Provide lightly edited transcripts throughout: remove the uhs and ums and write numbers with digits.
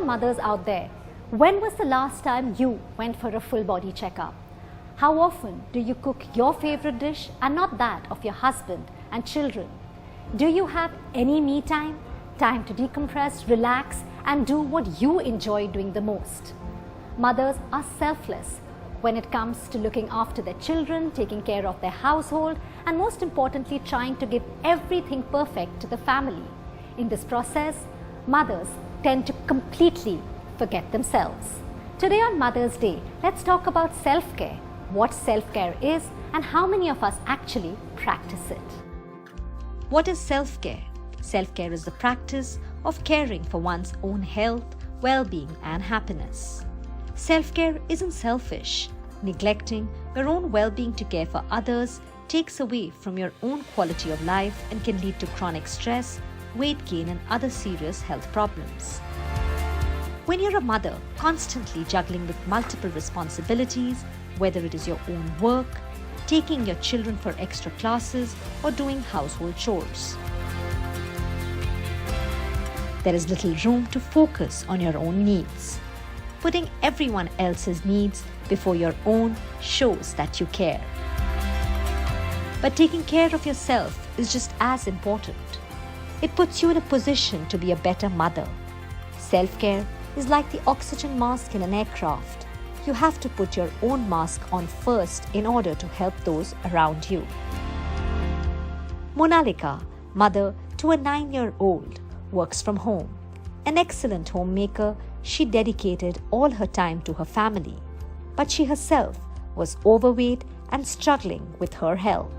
mothers out there, when was the last time you went for a full body checkup? How often do you cook your favorite dish and not that of your husband and children? Do you have any me time? Time to decompress, relax, and do what you enjoy doing the most? Mothers are selfless when it comes to looking after their children, taking care of their household, and most importantly, trying to give everything perfect to the family. In this process, mothers tend to completely forget themselves. Today on Mother's Day, let's talk about self-care, what self-care is, and how many of us actually practice it. What is self-care? Self-care is the practice of caring for one's own health, well-being, and happiness. Self-care isn't selfish. Neglecting your own well-being to care for others takes away from your own quality of life and can lead to chronic stress, weight gain, and other serious health problems. When you're a mother, constantly juggling with multiple responsibilities, whether it is your own work, taking your children for extra classes, or doing household chores, there is little room to focus on your own needs. Putting everyone else's needs before your own shows that you care. But taking care of yourself is just as important. It puts you in a position to be a better mother. Self-care is like the oxygen mask in an aircraft. You have to put your own mask on first in order to help those around you. Monalika, mother to a 9-year-old, works from home. An excellent homemaker, she dedicated all her time to her family. But she herself was overweight and struggling with her health.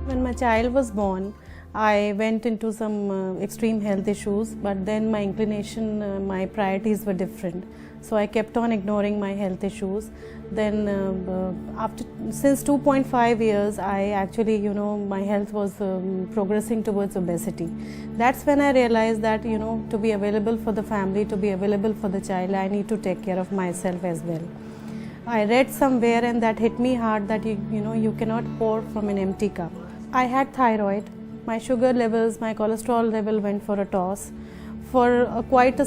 When my child was born, I went into some extreme health issues, but then my inclination, my priorities were different. So I kept on ignoring my health issues. Then since 2.5 years, I actually, my health was progressing towards obesity. That's when I realized that, to be available for the family, to be available for the child, I need to take care of myself as well. I read somewhere and that hit me hard that, you cannot pour from an empty cup. I had thyroid. My sugar levels, my cholesterol level went for a toss. For quite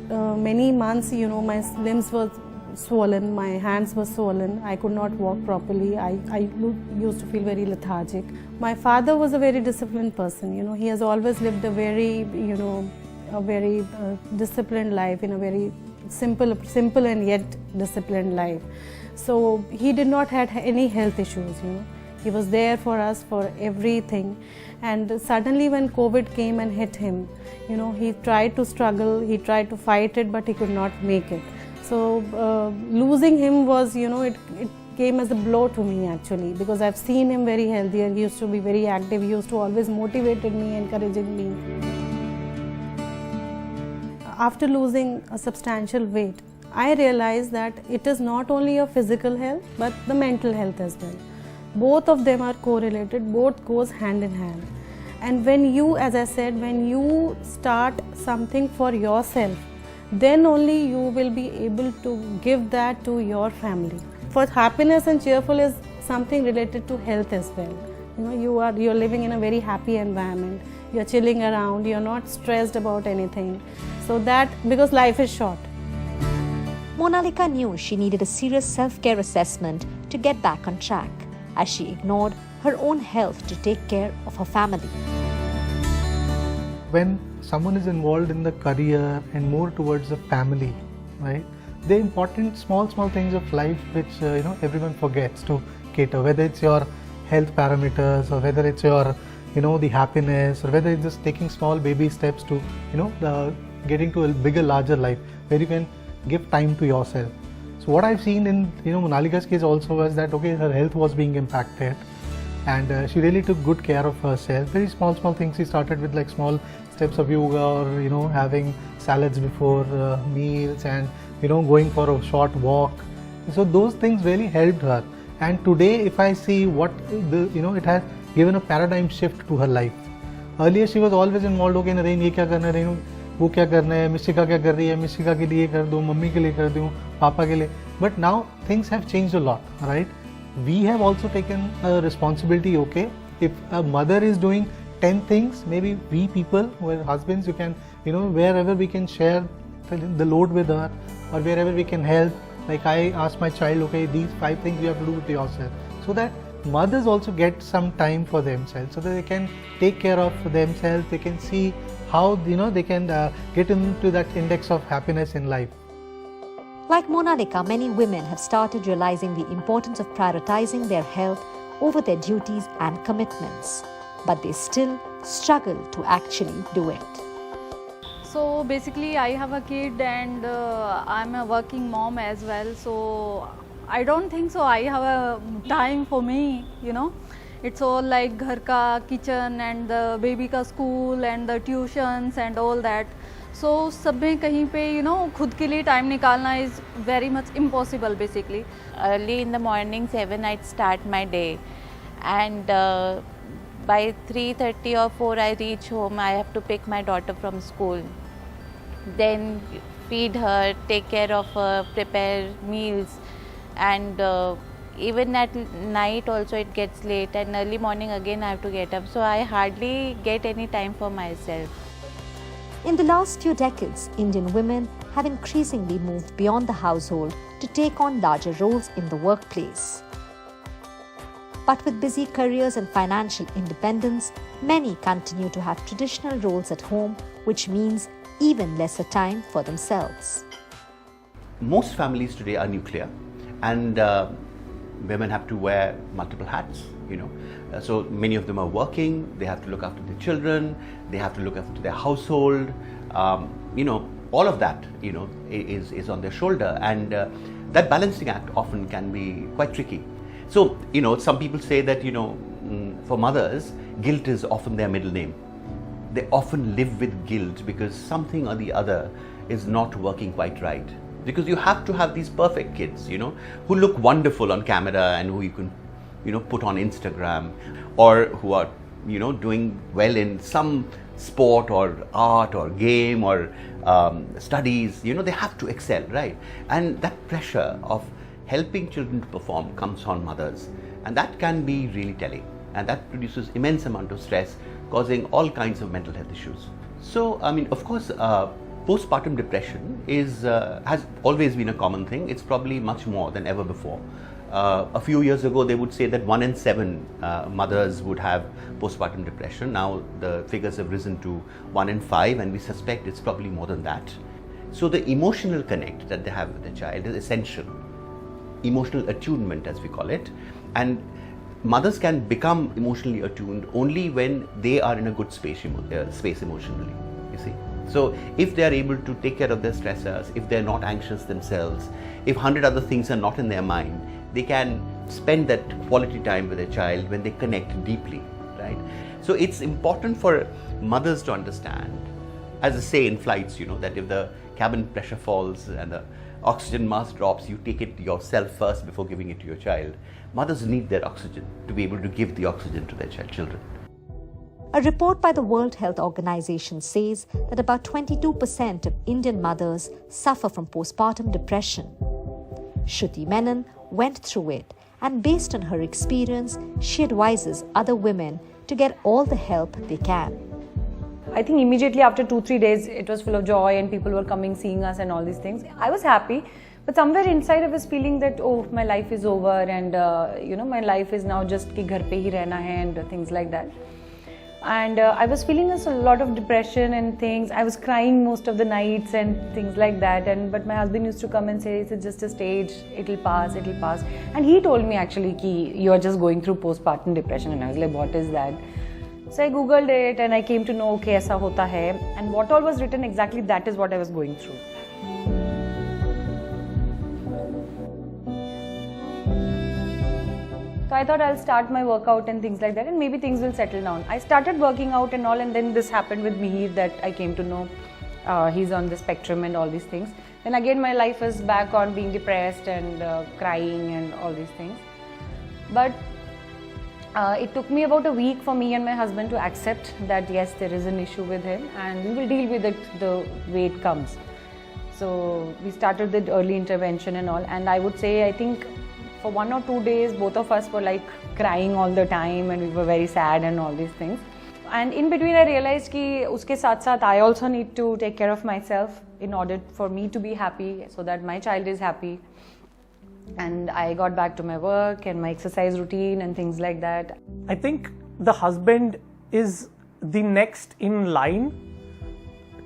many months, my limbs were swollen, my hands were swollen, I could not walk properly, I used to feel very lethargic. My father was a very disciplined person, he has always lived a very, disciplined life, in a very simple and yet disciplined life. So he did not have any health issues, He was there for us for everything. And suddenly when COVID came and hit him, he tried to struggle, he tried to fight it, but he could not make it. So losing him was, it came as a blow to me actually, because I've seen him very healthier. He used to be very active, he used to always motivated me, encouraging me. After losing a substantial weight, I realized that it is not only your physical health, but the mental health as well. Both of them are correlated, both goes hand in hand. And when you, as I said, when you start something for yourself, then only you will be able to give that to your family. For happiness and cheerful is something related to health as well. You're living in a very happy environment, you're chilling around, you're not stressed about anything. So that, because life is short. Monalika knew she needed a serious self-care assessment to get back on track, as she ignored her own health to take care of her family. When someone is involved in the career and more towards the family, right, the important small things of life which everyone forgets to cater, whether it's your health parameters or whether it's your the happiness, or whether it's just taking small baby steps to getting to a bigger, larger life where you can give time to yourself. So what I've seen in Monalika's case also was that her health was being impacted, and she really took good care of herself. Very small things. She started with like small steps of yoga, or having salads before meals, and going for a short walk. So those things really helped her. And today, if I see what it has given a paradigm shift to her life. Earlier she was always involved. Okay, Naren, ये क्या करना है, वो क्या करना है, मिशिका क्या कर रही है, मिशिका के लिए कर दूँ, मम्मी के लिए कर दूँ, पापा के लिए. But now things have changed a lot, right? We have also taken a responsibility. Okay, if a mother is doing 10 things, maybe we people who are husbands, you can, wherever we can share the load with her, or wherever we can help. Like I ask my child, okay, these 5 things you have to do with yourself, so that mothers also get some time for themselves, so that they can take care of themselves. They can see how they can get into that index of happiness in life. Like Monalika, many women have started realizing the importance of prioritizing their health over their duties and commitments, but they still struggle to actually do it. So basically I have a kid and I'm a working mom as well, so I don't think so I have a time for me, It's all like ghar ka, kitchen and the baby ka school and the tuitions and all that. So सब में कहीं पे खुद के लिए time निकालना is very much impossible basically. Early in the morning 7 I'd start my day, and by 3:30 or 4 I reach home. I have to pick my daughter from school, then feed her, take care of her, prepare meals, and even at night also it gets late, and early morning again I have to get up, so I hardly get any time for myself. In the last few decades, Indian women have increasingly moved beyond the household to take on larger roles in the workplace. But with busy careers and financial independence, many continue to have traditional roles at home, which means even lesser time for themselves. Most families today are nuclear, and women have to wear multiple hats, So many of them are working, they have to look after their children, they have to look after their household, all of that, is on their shoulder, and that balancing act often can be quite tricky. So, some people say that, for mothers, guilt is often their middle name. They often live with guilt because something or the other is not working quite right. Because you have to have these perfect kids, who look wonderful on camera and who you can, put on Instagram, or who are, doing well in some sport or art or game or studies. They have to excel, right? And that pressure of helping children to perform comes on mothers, and that can be really telling, and that produces immense amount of stress, causing all kinds of mental health issues. So, of course, postpartum depression has always been a common thing. It's probably much more than ever before. A few years ago, they would say that 1 in 7 mothers would have postpartum depression. Now the figures have risen to 1 in 5, and we suspect it's probably more than that. So the emotional connect that they have with the child is essential. Emotional attunement, as we call it, and mothers can become emotionally attuned only when they are in a good space emotionally, you see. So if they are able to take care of their stressors, if they're not anxious themselves, if 100 other things are not in their mind, they can spend that quality time with their child when they connect deeply, right? So it's important for mothers to understand, as I say in flights, that if the cabin pressure falls and the oxygen mask drops, you take it yourself first before giving it to your child. Mothers need their oxygen to be able to give the oxygen to their children. A report by the World Health Organization says that about 22% of Indian mothers suffer from postpartum depression. Shruti Menon went through it, and based on her experience, she advises other women to get all the help they can. I think immediately after 2-3 days, it was full of joy and people were coming, seeing us and all these things. I was happy, but somewhere inside I was feeling that, oh, my life is over, and my life is now just ki ghar pe hi rehna hai and things like that. And I was feeling a lot of depression and things. I was crying most of the nights and things like that. But my husband used to come and say, it's just a stage, it'll pass, it'll pass. And he told me actually ki you're just going through postpartum depression. And I was like, what is that? So I googled it and I came to know, okay, aisa hota hai. And what all was written, exactly that is what I was going through. So I thought I'll start my workout and things like that, and maybe things will settle down. I started working out and all, and then this happened with Mihir, that I came to know he's on the spectrum and all these things. Then again my life is back on being depressed and crying and all these things. But it took me about a week for me and my husband to accept that yes, there is an issue with him and we will deal with it the way it comes. So we started the early intervention and all, and I would say, I think for 1 or 2 days, both of us were like crying all the time and we were very sad and all these things. And in between I realized कि उसके साथ साथ I also need to take care of myself. in order for me to be happy, so that my child is happy. And I got back to my work and my exercise routine and things like that. I think the husband is the next in line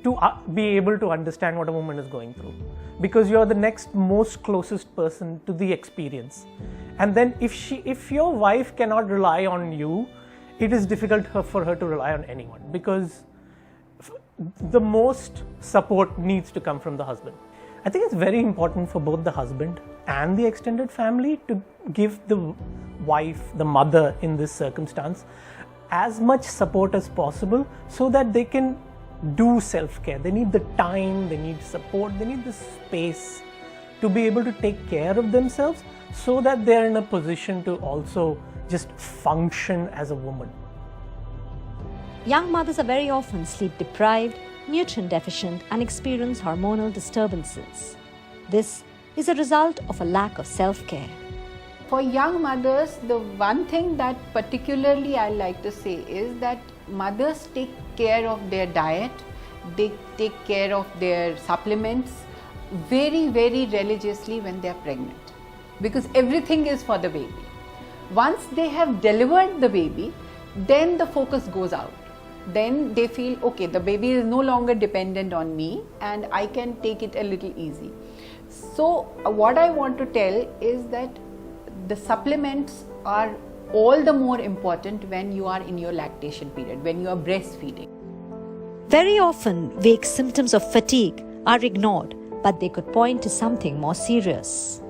to be able to understand what a woman is going through, because you're the next most closest person to the experience. And then if your wife cannot rely on you, it is difficult for her to rely on anyone, because the most support needs to come from the husband. I think it's very important for both the husband and the extended family to give the wife, the mother in this circumstance, as much support as possible so that they can do self-care. They need the time, they need support, they need the space to be able to take care of themselves so that they're in a position to also just function as a woman. Young mothers are very often sleep deprived, nutrient deficient, and experience hormonal disturbances. This is a result of a lack of self-care. For young mothers, the one thing that particularly I like to say is that mothers take care of their diet, they take care of their supplements very, very religiously when they are pregnant, because everything is for the baby. Once they have delivered the baby, then the focus goes out. Then they feel, okay, the baby is no longer dependent on me and I can take it a little easy. So what I want to tell is that the supplements are all the more important when you are in your lactation period, when you are breastfeeding. Very often, vague symptoms of fatigue are ignored, but they could point to something more serious.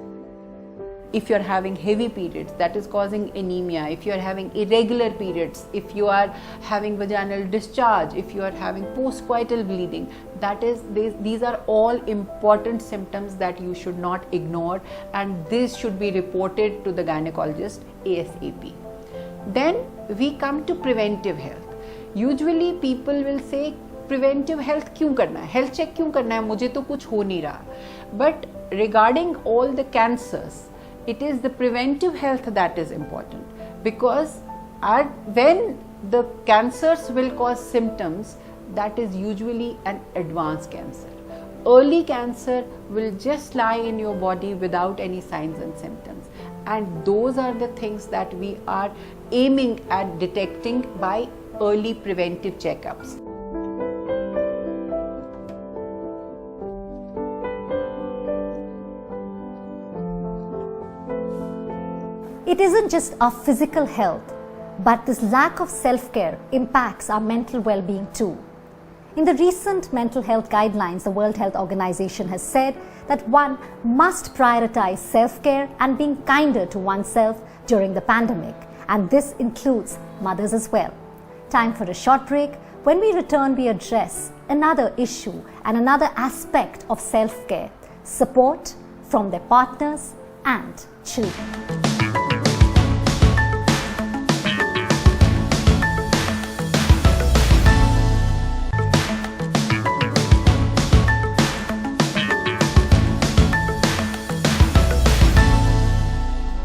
If you are having heavy periods, that is causing anemia. If you are having irregular periods, if you are having vaginal discharge, if you are having postcoital bleeding, these are all important symptoms that you should not ignore, and this should be reported to the gynecologist ASAP. Then we come to preventive health. Usually people will say, preventive health क्यों करना है, health check क्यों करना है, मुझे तो कुछ हो नहीं रहा. But regarding all the cancers, it is the preventive health that is important, because when the cancers will cause symptoms, that is usually an advanced cancer. Early cancer will just lie in your body without any signs and symptoms, and those are the things that we are aiming at detecting by early preventive checkups. It isn't just our physical health, but this lack of self-care impacts our mental well-being too. In the recent mental health guidelines, the World Health Organization has said that one must prioritize self-care and being kinder to oneself during the pandemic, and this includes mothers as well. Time for a short break. When we return, we address another issue and another aspect of self-care: support from their partners and children.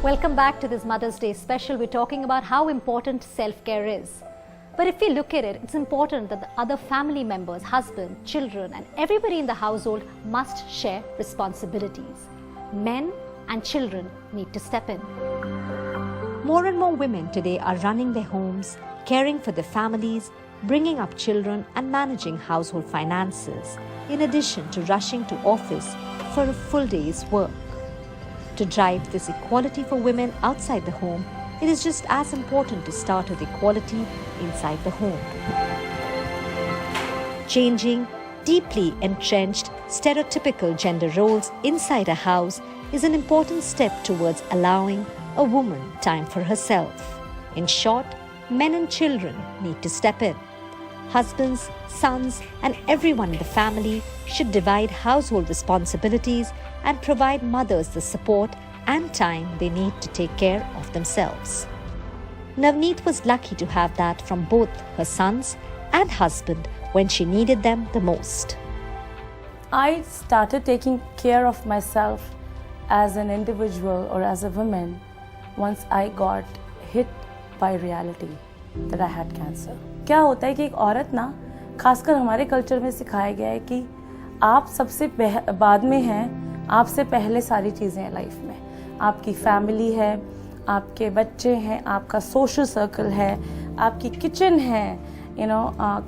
Welcome back to this Mother's Day special. We're talking about how important self-care is. But if we look at it, it's important that the other family members, husband, children, and everybody in the household must share responsibilities. Men and children need to step in. More and more women today are running their homes, caring for their families, bringing up children, and managing household finances, in addition to rushing to office for a full day's work. To drive this equality for women outside the home, it is just as important to start with equality inside the home. Changing deeply entrenched stereotypical gender roles inside a house is an important step towards allowing a woman time for herself. In short, men and children need to step in. Husbands, sons, and everyone in the family should divide household responsibilities and provide mothers the support and time they need to take care of themselves. Navneet was lucky to have that from both her sons and husband when she needed them the most. I started taking care of myself as an individual or as a woman once I got hit by reality that I had cancer. क्या होता है कि एक औरत ना, खासकर हमारे culture में सिखाया गया है कि आप सबसे बाद में हैं, आपसे पहले सारी चीज़ें हैं लाइफ में। आपकी फैमिली है, आपके बच्चे हैं, आपका सोशल सर्कल है, आपकी किचन है,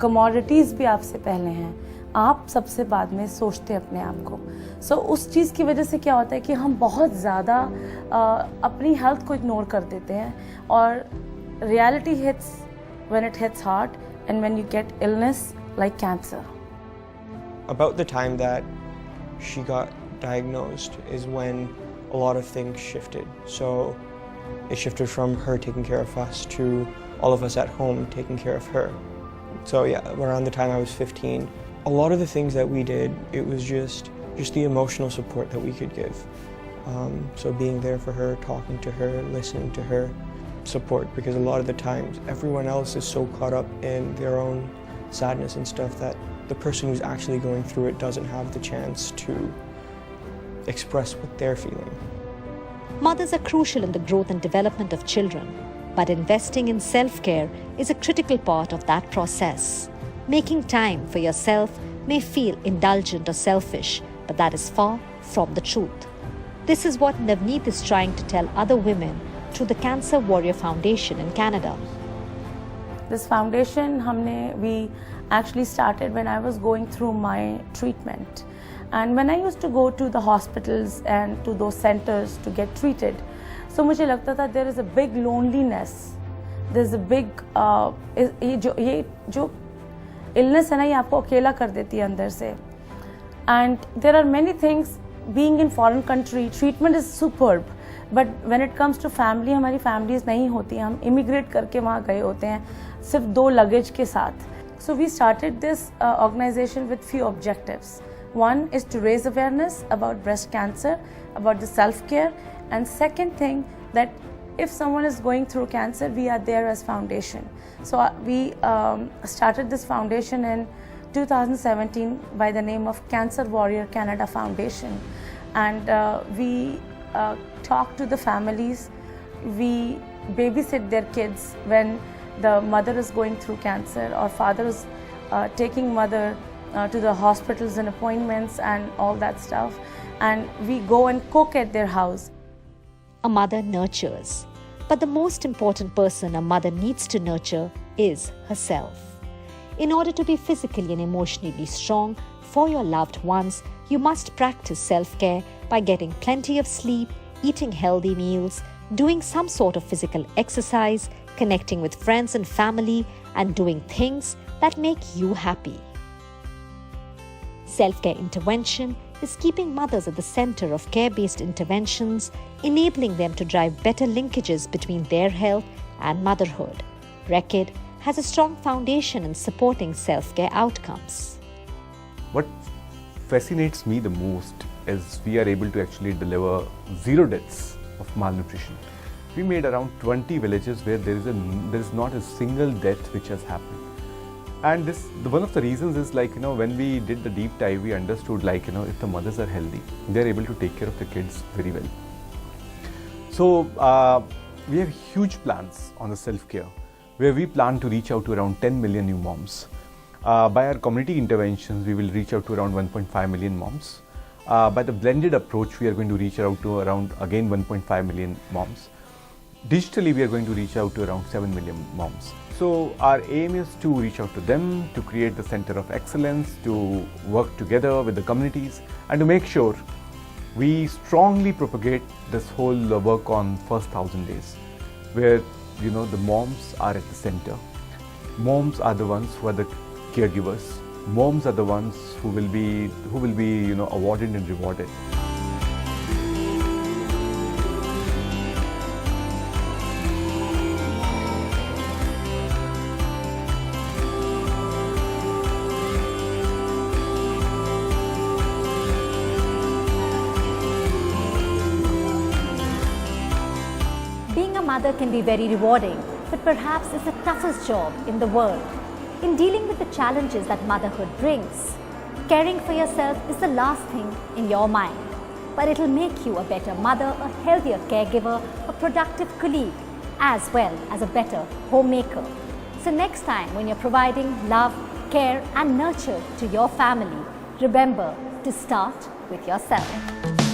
कमोडिटीज़ भी आपसे पहले हैं। आप सबसे बाद में सोचते हैं अपने आप को। सो उस चीज़ की वजह से क्या होता है कि हम बहुत ज़्यादा अपनी हेल्थ को इग्नोर कर देते हैं, और reality hits when it hits hard and when you get illness like cancer. About the time that she got diagnosed is when a lot of things shifted. So it shifted from her taking care of us to all of us at home taking care of her. So yeah, around the time I was 15, a lot of the things that we did, it was just the emotional support that we could give. So being there for her, talking to her, listening to her, support, because a lot of the times everyone else is so caught up in their own sadness and stuff that the person who's actually going through it doesn't have the chance to express what they're feeling. Mothers are crucial in the growth and development of children, but investing in self-care is a critical part of that process. Making time for yourself may feel indulgent or selfish, but that is far from the truth. This is what Navneet is trying to tell other women through the Cancer Warrior Foundation in Canada. This foundation we actually started when I was going through my treatment, and when I used to go to the hospitals and to those centers to get treated, so मुझे लगता था there is a big loneliness, there's a big ये जो illness है ना, ये आपको अकेला कर देती है अंदर से. And there are many things. Being in foreign country, treatment is superb. But when it comes to family, हमारी फैमिलीज नहीं होती हैं, हम इमिग्रेट करके वहाँ गए होते हैं सिर्फ 2 लगेज के साथ. So we started this organisation with few objectives. One is to raise awareness about breast cancer, about the self-care, and second thing that if someone is going through cancer, we are there as foundation. So we started this foundation in 2017 by the name of Cancer Warrior Canada Foundation, and we talk to the families, we babysit their kids when the mother is going through cancer, or father is taking mother to the hospitals and appointments and all that stuff, and we go and cook at their house. A mother nurtures, but the most important person a mother needs to nurture is herself. In order to be physically and emotionally strong for your loved ones, you must practice self-care by getting plenty of sleep, eating healthy meals, doing some sort of physical exercise, connecting with friends and family, and doing things that make you happy. Self-care intervention is keeping mothers at the center of care-based interventions, enabling them to drive better linkages between their health and motherhood. Reckitt has a strong foundation in supporting self-care outcomes. What fascinates me the most is we are able to actually deliver 0 deaths of malnutrition. We made around 20 villages where there is not a single death which has happened. And one of the reasons is when we did the deep dive, we understood if the mothers are healthy, they are able to take care of the kids very well. So we have huge plans on the self-care, where we plan to reach out to around 10 million new moms. By our community interventions, we will reach out to around 1.5 million moms. By the blended approach, we are going to reach out to around again 1.5 million moms. Digitally, we are going to reach out to around 7 million moms. So our aim is to reach out to them, to create the center of excellence, to work together with the communities, and to make sure we strongly propagate this whole work on first 1,000 days, where the moms are at the center. Moms are the ones who are the caregivers. Moms are the ones who will be awarded and rewarded. Being a mother can be very rewarding, but perhaps it's the toughest job in the world. In dealing with the challenges that motherhood brings, caring for yourself is the last thing in your mind. But it'll make you a better mother, a healthier caregiver, a productive colleague, as well as a better homemaker. So next time when you're providing love, care and nurture to your family, Remember to start with yourself.